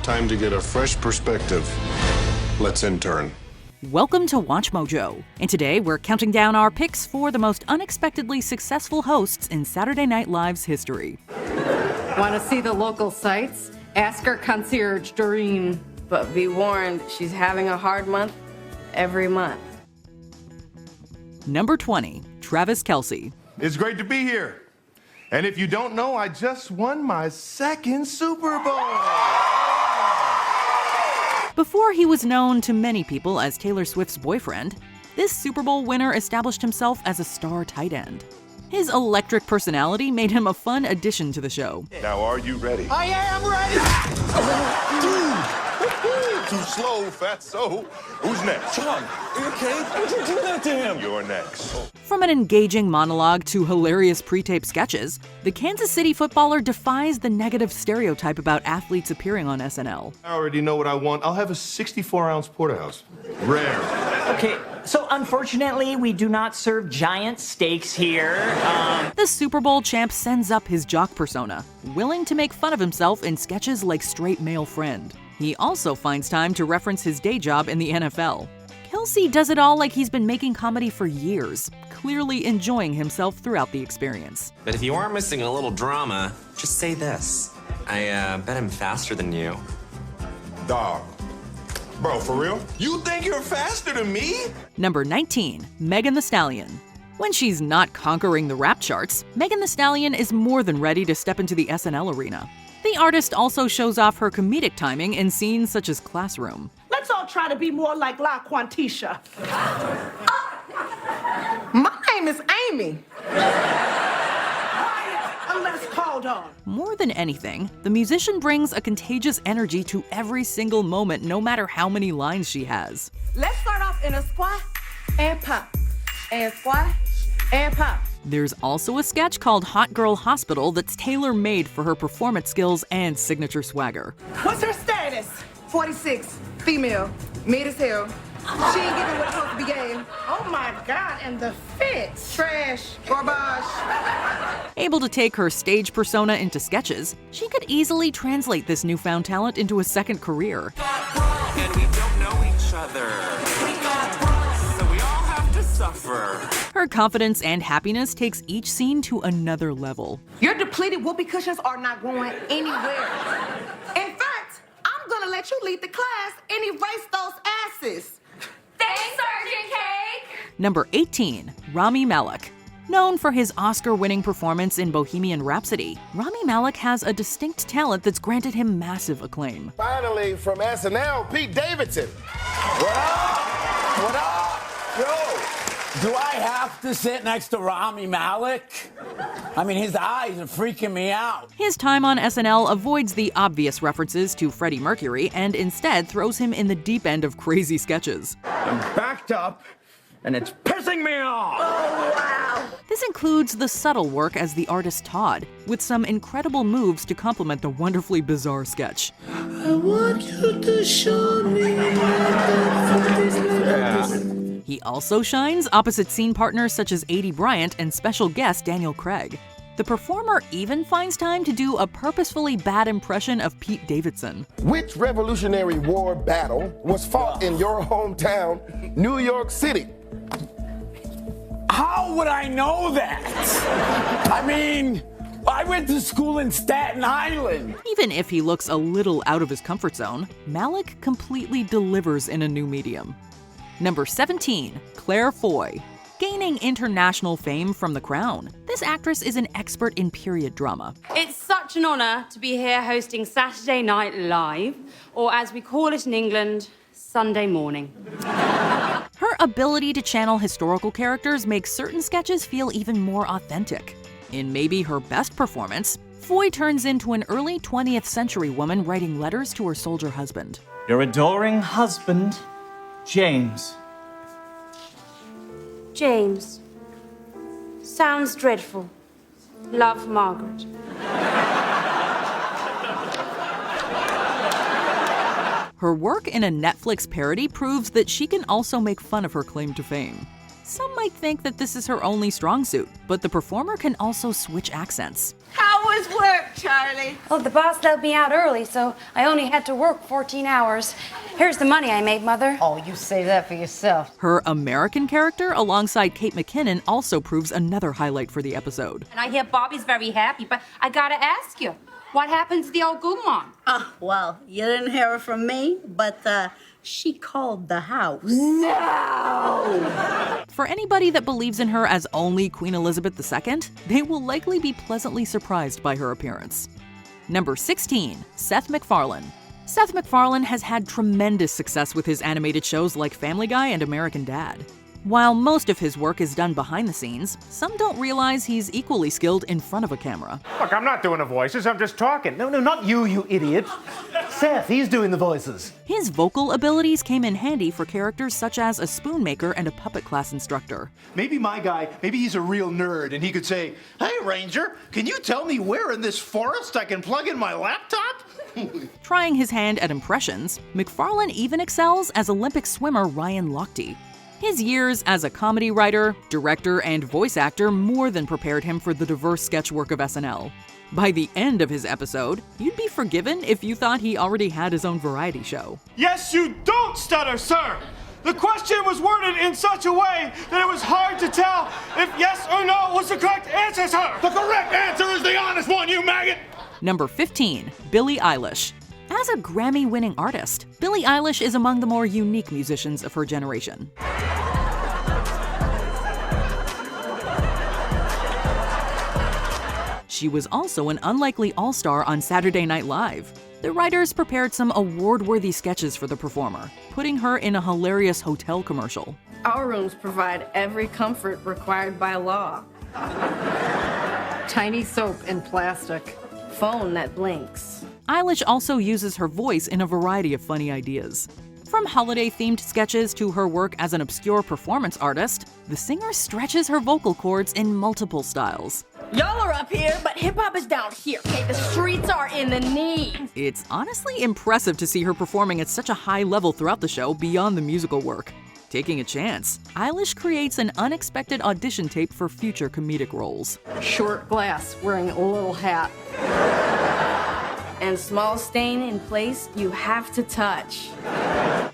Time to get a fresh perspective. Let's intern. Welcome to Watch Mojo, and today we're counting down our picks for the most unexpectedly successful hosts in Saturday Night Live's history. Want to see the local sights? Ask our concierge, Doreen. But be warned, she's having a hard month every month. Number 20, Travis Kelce. It's great to be here. And if you don't know, I just won my second Super Bowl. Before he was known to many people as Taylor Swift's boyfriend, this Super Bowl winner established himself as a star tight end. His electric personality made him a fun addition to the show. Now, are you ready? I am ready! Too slow, fatso. Who's next? Jon, are you okay? Why'd you do that to him? You're next. From an engaging monologue to hilarious pre-taped sketches, the Kansas City footballer defies the negative stereotype about athletes appearing on SNL. I already know what I want. I'll have a 64-ounce porterhouse. Rare. Okay, so unfortunately, we do not serve giant steaks here. The Super Bowl champ sends up his jock persona, willing to make fun of himself in sketches like Straight Male Friend. He also finds time to reference his day job in the NFL. Kelce does it all like he's been making comedy for years, clearly enjoying himself throughout the experience. But if you are missing a little drama, just say this. I bet I'm faster than you. Dog. Bro, for real? You think you're faster than me? Number 19, Megan Thee Stallion. When she's not conquering the rap charts, Megan Thee Stallion is more than ready to step into the SNL arena. The artist also shows off her comedic timing in scenes such as Classroom. Let's all try to be more like La Quantisha. My name is Amy. Unless called on. More than anything, the musician brings a contagious energy to every single moment, no matter how many lines she has. Let's start off in a squat and pop. And squat and pop. There's also a sketch called Hot Girl Hospital that's tailor-made for her performance skills and signature swagger. What's her status? 46, female, mid as hell. She ain't giving what supposed to be gave. Oh my God, and the fit. Trash, garbage. Able to take her stage persona into sketches, she could easily translate this newfound talent into a second career. And we don't know each other. So we all have to suffer. Her confidence and happiness takes each scene to another level. Your depleted whoopee cushions are not going anywhere. In fact, I'm gonna let you lead the class and erase those asses. Thanks, Sergeant Cake! Number 18, Rami Malek. Known for his Oscar-winning performance in Bohemian Rhapsody, Rami Malek has a distinct talent that's granted him massive acclaim. Finally, from SNL, Pete Davidson. What up? What up? Yo, do I have to sit next to Rami Malek? I mean, his eyes are freaking me out. His time on SNL avoids the obvious references to Freddie Mercury and instead throws him in the deep end of crazy sketches. I'm backed up, and it's pissing me off. Oh, wow. This includes the subtle work as the artist Todd, with some incredible moves to complement the wonderfully bizarre sketch. I want you to show me He also shines opposite scene partners such as Adie Bryant and special guest Daniel Craig. The performer even finds time to do a purposefully bad impression of Pete Davidson. Which Revolutionary War battle was fought in your hometown, New York City? How would I know that? I mean, I went to school in Staten Island. Even if he looks a little out of his comfort zone, Malek completely delivers in a new medium. Number 17, Claire Foy. Gaining international fame from The Crown, this actress is an expert in period drama. It's such an honor to be here hosting Saturday Night Live, or as we call it in England, Sunday morning. Her ability to channel historical characters makes certain sketches feel even more authentic. In maybe her best performance, Foy turns into an early 20th century woman writing letters to her soldier husband. Your adoring husband, James. James. Sounds dreadful. Love, Margaret. Her work in a Netflix parody proves that she can also make fun of her claim to fame. Some might think that this is her only strong suit, but the performer can also switch accents. How was work, Charlie? Oh, the boss let me out early, so I only had to work 14 hours. Here's the money I made, Mother. Oh, you save that for yourself. Her American character alongside Kate McKinnon also proves another highlight for the episode. And I hear Bobby's very happy, but I gotta ask you, what happened to the old Gumon? Well, you didn't hear it from me, but she called the house. No! For anybody that believes in her as only Queen Elizabeth II, they will likely be pleasantly surprised by her appearance. Number 16, Seth MacFarlane. Seth MacFarlane has had tremendous success with his animated shows like Family Guy and American Dad. While most of his work is done behind the scenes, some don't realize he's equally skilled in front of a camera. Look, I'm not doing the voices, I'm just talking. No, not you, you idiot. Seth, he's doing the voices. His vocal abilities came in handy for characters such as a spoon maker and a puppet class instructor. Maybe my guy, maybe he's a real nerd and he could say, "Hey, Ranger, can you tell me where in this forest I can plug in my laptop?" Trying his hand at impressions, MacFarlane even excels as Olympic swimmer Ryan Lochte. His years as a comedy writer, director, and voice actor more than prepared him for the diverse sketch work of SNL. By the end of his episode, you'd be forgiven if you thought he already had his own variety show. Yes, you don't stutter, sir! The question was worded in such a way that it was hard to tell if yes or no was the correct answer, sir! The correct answer is the honest one, you maggot! Number 15, Billie Eilish. As a Grammy-winning artist, Billie Eilish is among the more unique musicians of her generation. She was also an unlikely all-star on Saturday Night Live. The writers prepared some award-worthy sketches for the performer, putting her in a hilarious hotel commercial. Our rooms provide every comfort required by law. Tiny soap in plastic. Phone that blinks. Eilish also uses her voice in a variety of funny ideas. From holiday-themed sketches to her work as an obscure performance artist, the singer stretches her vocal cords in multiple styles. Y'all are up here, but hip-hop is down here, okay? The streets are in the knee. It's honestly impressive to see her performing at such a high level throughout the show beyond the musical work. Taking a chance, Eilish creates an unexpected audition tape for future comedic roles. Short glass wearing a little hat. And small stain in place you have to touch.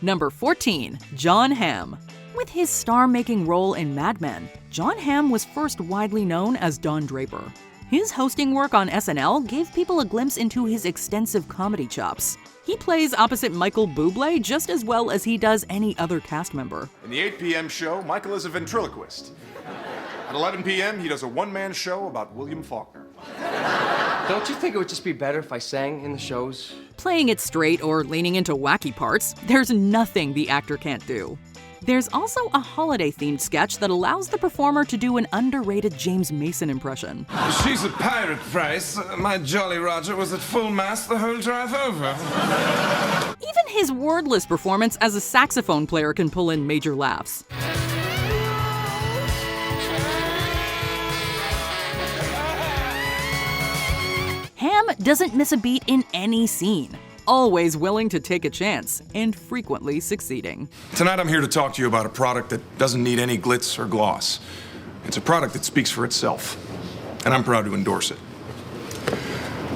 Number 14, Jon Hamm. With his star-making role in Mad Men, Jon Hamm was first widely known as Don Draper. His hosting work on SNL gave people a glimpse into his extensive comedy chops. He plays opposite Michael Bublé just as well as he does any other cast member. In the 8 p.m. show, Michael is a ventriloquist. At 11 p.m., he does a one-man show about William Faulkner. Don't you think it would just be better if I sang in the shows? Playing it straight or leaning into wacky parts, there's nothing the actor can't do. There's also a holiday-themed sketch that allows the performer to do an underrated James Mason impression. She's a pirate, Price. My Jolly Roger was at full mast the whole drive over. Even his wordless performance as a saxophone player can pull in major laughs. Hamm doesn't miss a beat in any scene. Always willing to take a chance, and frequently succeeding. Tonight I'm here to talk to you about a product that doesn't need any glitz or gloss. It's a product that speaks for itself, and I'm proud to endorse it.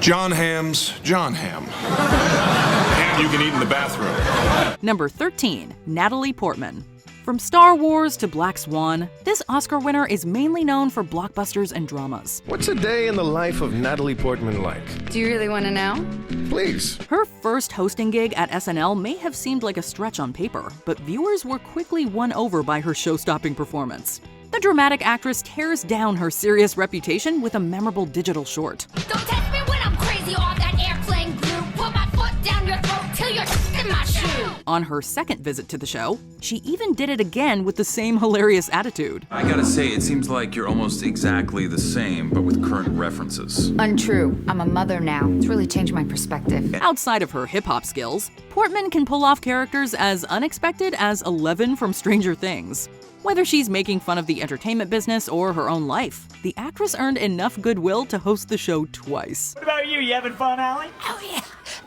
Jon Hamm's Jon Hamm. Ham you can eat in the bathroom. Number 13, Natalie Portman. From Star Wars to Black Swan, this Oscar winner is mainly known for blockbusters and dramas. What's a day in the life of Natalie Portman like? Do you really want to know? Please. Her first hosting gig at SNL may have seemed like a stretch on paper, but viewers were quickly won over by her show-stopping performance. The dramatic actress tears down her serious reputation with a memorable digital short. Don't test me when I'm crazy off that airplane glue. Put my foot down your throat till you're in my shoe. On her second visit to the show, she even did it again with the same hilarious attitude. I gotta say, it seems like you're almost exactly the same, but with current references. Untrue. I'm a mother now. It's really changed my perspective. Outside of her hip-hop skills, Portman can pull off characters as unexpected as Eleven from Stranger Things. Whether she's making fun of the entertainment business or her own life, the actress earned enough goodwill to host the show twice. What about you? You having fun, Allie? Oh yeah,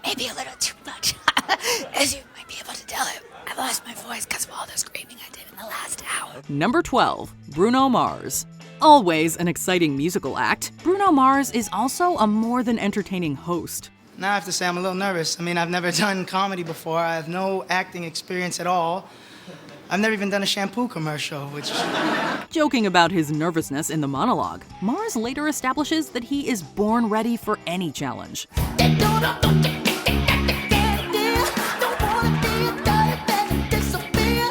maybe a little too much. As you might be able to tell, I lost my voice because of all the screaming I did in the last hour. Number 12, Bruno Mars. Always an exciting musical act, Bruno Mars is also a more than entertaining host. Now I have to say I'm a little nervous. I mean, I've never done comedy before. I have no acting experience at all. I've never even done a shampoo commercial, which... Joking about his nervousness in the monologue, Mars later establishes that he is born ready for any challenge.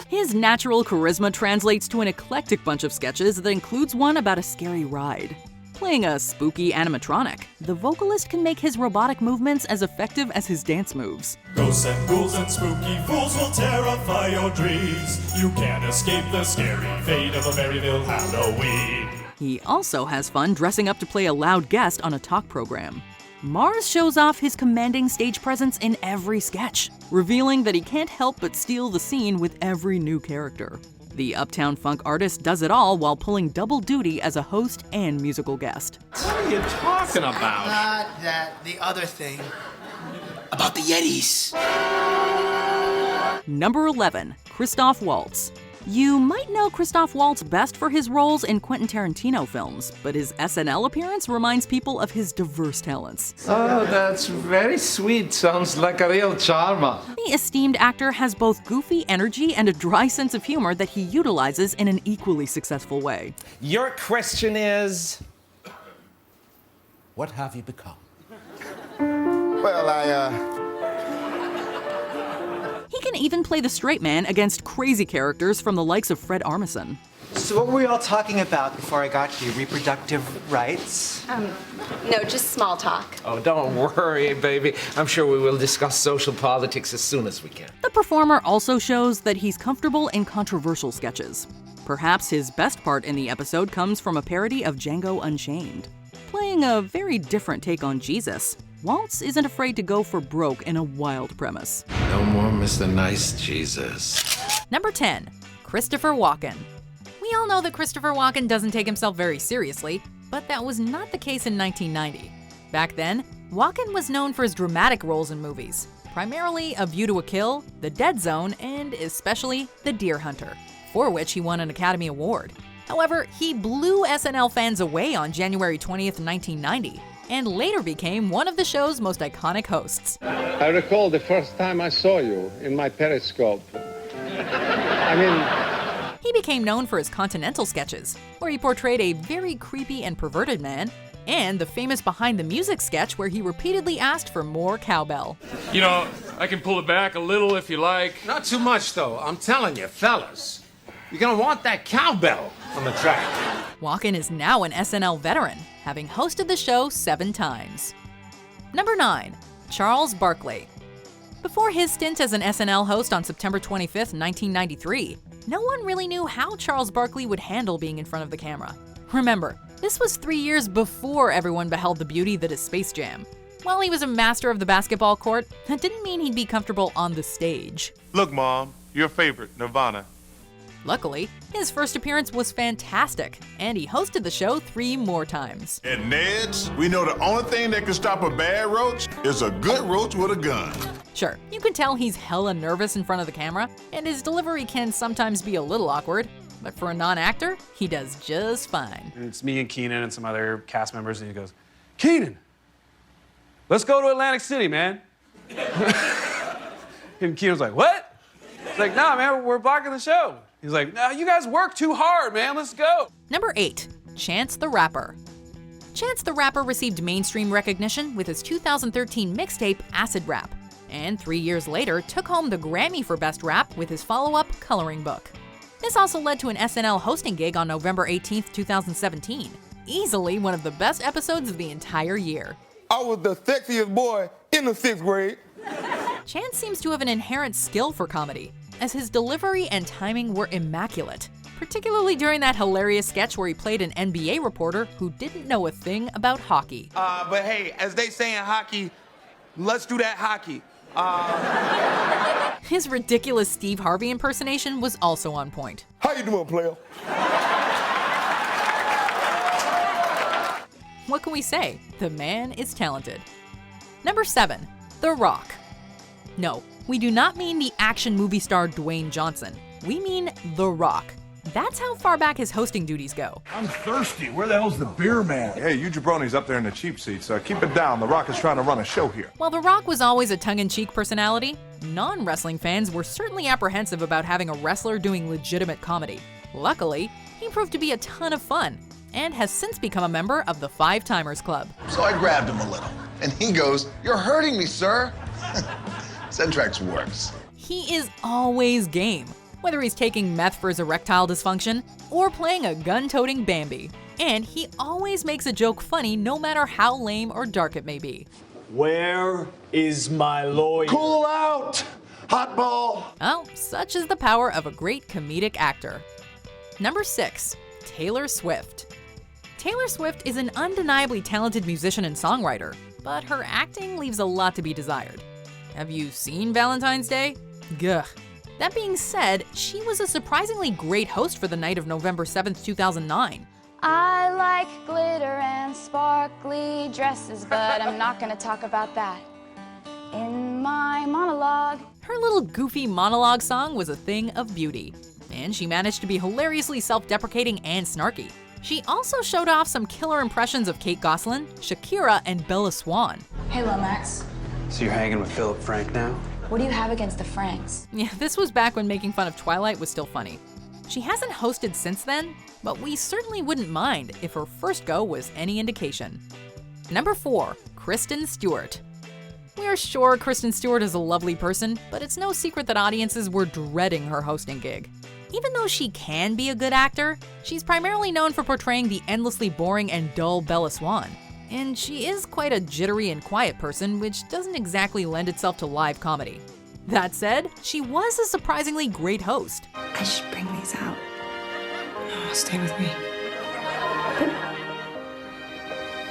His natural charisma translates to an eclectic bunch of sketches that includes one about a scary ride. Playing a spooky animatronic, the vocalist can make his robotic movements as effective as his dance moves. Ghosts and ghouls and spooky fools will terrify your dreams. You can't escape the scary fate of a Maryville Halloween. He also has fun dressing up to play a loud guest on a talk program. Mars shows off his commanding stage presence in every sketch, revealing that he can't help but steal the scene with every new character. The Uptown Funk artist does it all while pulling double duty as a host and musical guest. What are you talking about? Not that, the other thing. About the Yetis. Number 11, Christoph Waltz. You might know Christoph Waltz best for his roles in Quentin Tarantino films, but his SNL appearance reminds people of his diverse talents. Oh, that's very sweet. Sounds like a real charmer. The esteemed actor has both goofy energy and a dry sense of humor that he utilizes in an equally successful way. Your question is, what have you become? Well, He can even play the straight man against crazy characters from the likes of Fred Armisen. So what were we all talking about before I got here? Reproductive rights? No, just small talk. Oh, don't worry, baby. I'm sure we will discuss social politics as soon as we can. The performer also shows that he's comfortable in controversial sketches. Perhaps his best part in the episode comes from a parody of Django Unchained. Playing a very different take on Jesus, Waltz isn't afraid to go for broke in a wild premise. No more Mr. Nice Jesus. Number 10, Christopher Walken. We all know that Christopher Walken doesn't take himself very seriously, but that was not the case in 1990. Back then, Walken was known for his dramatic roles in movies, primarily A View to a Kill, The Dead Zone, and especially The Deer Hunter, for which he won an Academy Award. However, he blew SNL fans away on January 20th, 1990, and later became one of the show's most iconic hosts. I recall the first time I saw you in my Periscope. He became known for his Continental sketches, where he portrayed a very creepy and perverted man, and the famous Behind the Music sketch where he repeatedly asked for more cowbell. You know, I can pull it back a little if you like. Not too much, though. I'm telling you, fellas. You're gonna want that cowbell on the track. Walken is now an SNL veteran, having hosted the show 7 times. Number 9, Charles Barkley. Before his stint as an SNL host on September 25th, 1993, no one really knew how Charles Barkley would handle being in front of the camera. Remember, this was 3 years before everyone beheld the beauty that is Space Jam. While he was a master of the basketball court, that didn't mean he'd be comfortable on the stage. Look, Mom, your favorite, Nirvana. Luckily, his first appearance was fantastic, and he hosted the show 3 more times. At Ned's, we know the only thing that can stop a bad roach is a good roach with a gun. Sure, you can tell he's hella nervous in front of the camera, and his delivery can sometimes be a little awkward, but for a non-actor, he does just fine. And it's me and Keenan and some other cast members, and he goes, Keenan, let's go to Atlantic City, man. And Keenan's like, what? It's like, nah, man, we're blocking the show. He's like, no, you guys work too hard, man. Let's go. Number 8, Chance the Rapper. Chance the Rapper received mainstream recognition with his 2013 mixtape Acid Rap, and 3 years later took home the Grammy for Best Rap with his follow-up Coloring Book. This also led to an SNL hosting gig on November 18th, 2017. Easily one of the best episodes of the entire year. I was the sexiest boy in the 6th grade. Chance seems to have an inherent skill for comedy, as his delivery and timing were immaculate, particularly during that hilarious sketch where he played an NBA reporter who didn't know a thing about hockey. But hey, as they say in hockey, let's do that hockey. His ridiculous Steve Harvey impersonation was also on point. How you doing, player? What can we say? The man is talented. Number 7, The Rock. No, we do not mean the action movie star Dwayne Johnson. We mean The Rock. That's how far back his hosting duties go. I'm thirsty. Where the hell's the beer man? Hey, you jabronis up there in the cheap seats. Keep it down. The Rock is trying to run a show here. While The Rock was always a tongue-in-cheek personality, non-wrestling fans were certainly apprehensive about having a wrestler doing legitimate comedy. Luckily, he proved to be a ton of fun and has since become a member of the Five Timers Club. So I grabbed him a little, and he goes, "You're hurting me, sir." Centrex works. He is always game, whether he's taking meth for his erectile dysfunction or playing a gun-toting Bambi. And he always makes a joke funny no matter how lame or dark it may be. Where is my lawyer? Cool out, hot ball. Oh, such is the power of a great comedic actor. Number 6, Taylor Swift. Taylor Swift is an undeniably talented musician and songwriter, but her acting leaves a lot to be desired. Have you seen Valentine's Day? Gah. That being said, she was a surprisingly great host for the night of November 7th, 2009. I like glitter and sparkly dresses, but I'm not gonna talk about that in my monologue. Her little goofy monologue song was a thing of beauty, and she managed to be hilariously self-deprecating and snarky. She also showed off some killer impressions of Kate Gosselin, Shakira, and Bella Swan. Hey, Lomax. So you're hanging with Philip Frank now? What do you have against the Franks? Yeah, this was back when making fun of Twilight was still funny. She hasn't hosted since then, but we certainly wouldn't mind if her first go was any indication. Number 4, Kristen Stewart. We're sure Kristen Stewart is a lovely person, but it's no secret that audiences were dreading her hosting gig. Even though she can be a good actor, she's primarily known for portraying the endlessly boring and dull Bella Swan. And she is quite a jittery and quiet person, which doesn't exactly lend itself to live comedy. That said, she was a surprisingly great host. I should bring these out. Oh, stay with me.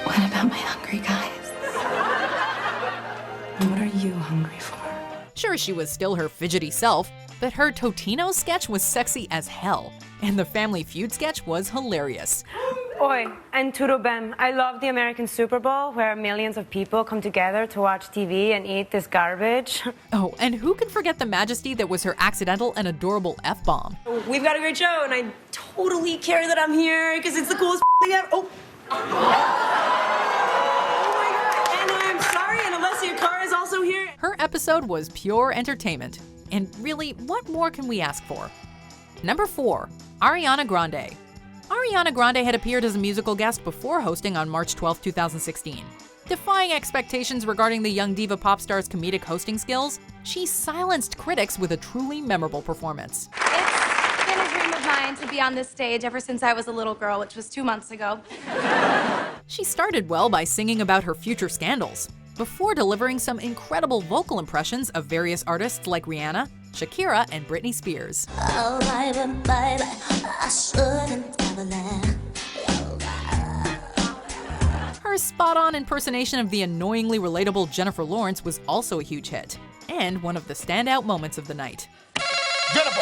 What about my hungry guys? What are you hungry for? Sure, she was still her fidgety self, but her Totino sketch was sexy as hell, and the Family Feud sketch was hilarious. Oi, and Turo Bem, I love the American Super Bowl where millions of people come together to watch TV and eat this garbage. Oh, and who can forget the majesty that was her accidental and adorable F-bomb? We've got a great show, and I totally care that I'm here because it's the coolest thing ever. Oh. Oh my God, and I'm sorry, and unless your car is also here. Her episode was pure entertainment. And really, what more can we ask for? Number 4, Ariana Grande. Ariana Grande had appeared as a musical guest before hosting on March 12, 2016. Defying expectations regarding the young diva pop star's comedic hosting skills, she silenced critics with a truly memorable performance. It's been a dream of mine to be on this stage ever since I was a little girl, which was 2 months ago. She started well by singing about her future scandals, before delivering some incredible vocal impressions of various artists like Rihanna, Shakira, and Britney Spears. Oh, baby, baby, I shouldn't ever let. Her spot-on impersonation of the annoyingly relatable Jennifer Lawrence was also a huge hit, and one of the standout moments of the night. Jennifer!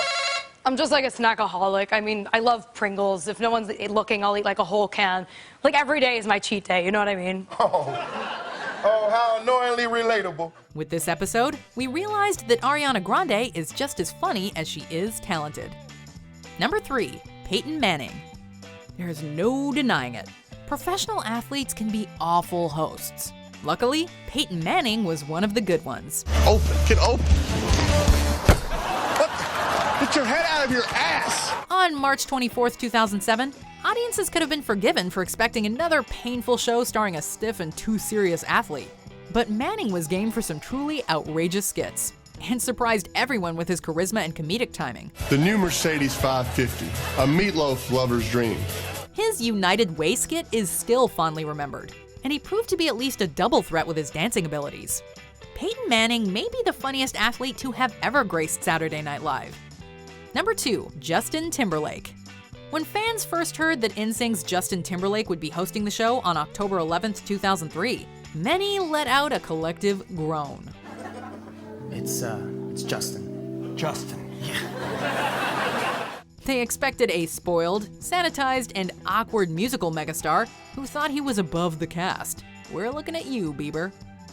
I'm just like a snackaholic. I mean, I love Pringles. If no one's looking, I'll eat like a whole can. Like every day is my cheat day, you know what I mean? Oh, how annoyingly relatable. With this episode, we realized that Ariana Grande is just as funny as she is talented. Number 3, Peyton Manning. There's no denying it. Professional athletes can be awful hosts. Luckily, Peyton Manning was one of the good ones. Open, get open. What? Get your head out of your ass. On March 24th, 2007, audiences could have been forgiven for expecting another painful show starring a stiff and too serious athlete. But Manning was game for some truly outrageous skits, and surprised everyone with his charisma and comedic timing. The new Mercedes 550, a meatloaf lover's dream. His United Way skit is still fondly remembered, and he proved to be at least a double threat with his dancing abilities. Peyton Manning may be the funniest athlete to have ever graced Saturday Night Live. Number 2, Justin Timberlake. When fans first heard that NSYNC's Justin Timberlake would be hosting the show on October 11th, 2003, many let out a collective groan. It's Justin. Justin. They expected a spoiled, sanitized, and awkward musical megastar who thought he was above the cast. We're looking at you, Bieber.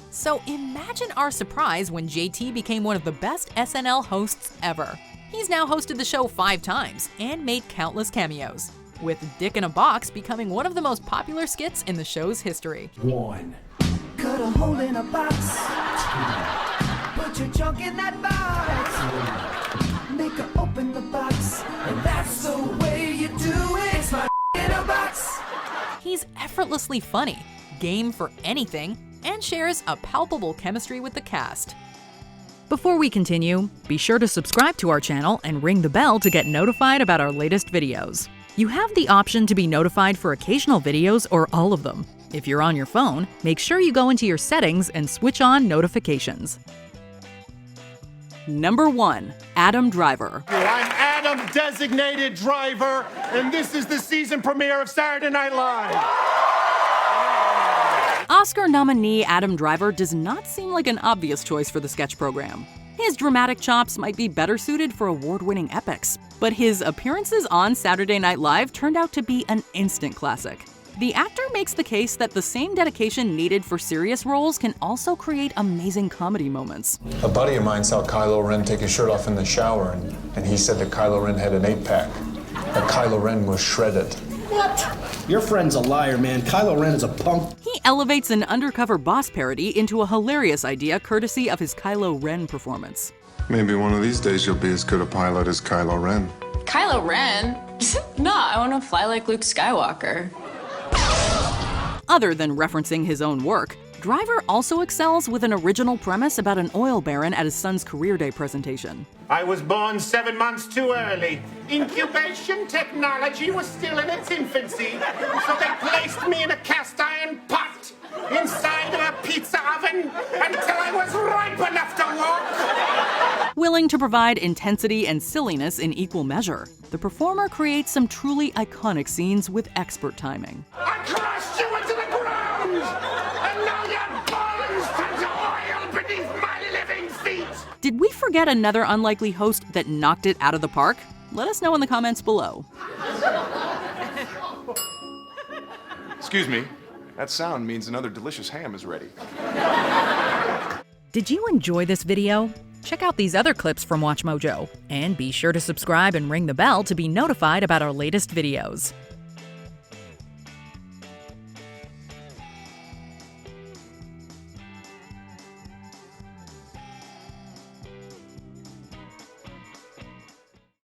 So imagine our surprise when JT became one of the best SNL hosts ever. He's now hosted the show 5 times and made countless cameos, with Dick in a Box becoming one of the most popular skits in the show's history. 1. Cut a hole in a box. 2. Put your junk in that box. Make her open the box. And that's the way you do it. It's my in a box. He's effortlessly funny, game for anything, and shares a palpable chemistry with the cast. Before we continue, be sure to subscribe to our channel and ring the bell to get notified about our latest videos. You have the option to be notified for occasional videos or all of them. If you're on your phone, make sure you go into your settings and switch on notifications. Number 1. Adam Driver. I'm Adam Designated Driver, and this is the season premiere of Saturday Night Live. Oscar nominee Adam Driver does not seem like an obvious choice for the sketch program. His dramatic chops might be better suited for award-winning epics, but his appearances on Saturday Night Live turned out to be an instant classic. The actor makes the case that the same dedication needed for serious roles can also create amazing comedy moments. A buddy of mine saw Kylo Ren take his shirt off in the shower, and he said that Kylo Ren had an 8-pack. That Kylo Ren was shredded. What? Your friend's a liar, man. Kylo Ren is a punk. He elevates an undercover boss parody into a hilarious idea courtesy of his Kylo Ren performance. Maybe one of these days you'll be as good a pilot as Kylo Ren. Kylo Ren? No, I want to fly like Luke Skywalker. Other than referencing his own work, Driver also excels with an original premise about an oil baron at his son's career day presentation. I was born 7 months too early. Incubation technology was still in its infancy, so they placed me in a cast iron pot inside of a pizza oven until I was ripe enough to walk. Willing to provide intensity and silliness in equal measure, the performer creates some truly iconic scenes with expert timing. I crushed you into the ground, and now your bones turn to oil beneath my living feet. Did we forget another unlikely host that knocked it out of the park? Let us know in the comments below. Excuse me. That sound means another delicious ham is ready. Did you enjoy this video? Check out these other clips from WatchMojo, and be sure to subscribe and ring the bell to be notified about our latest videos.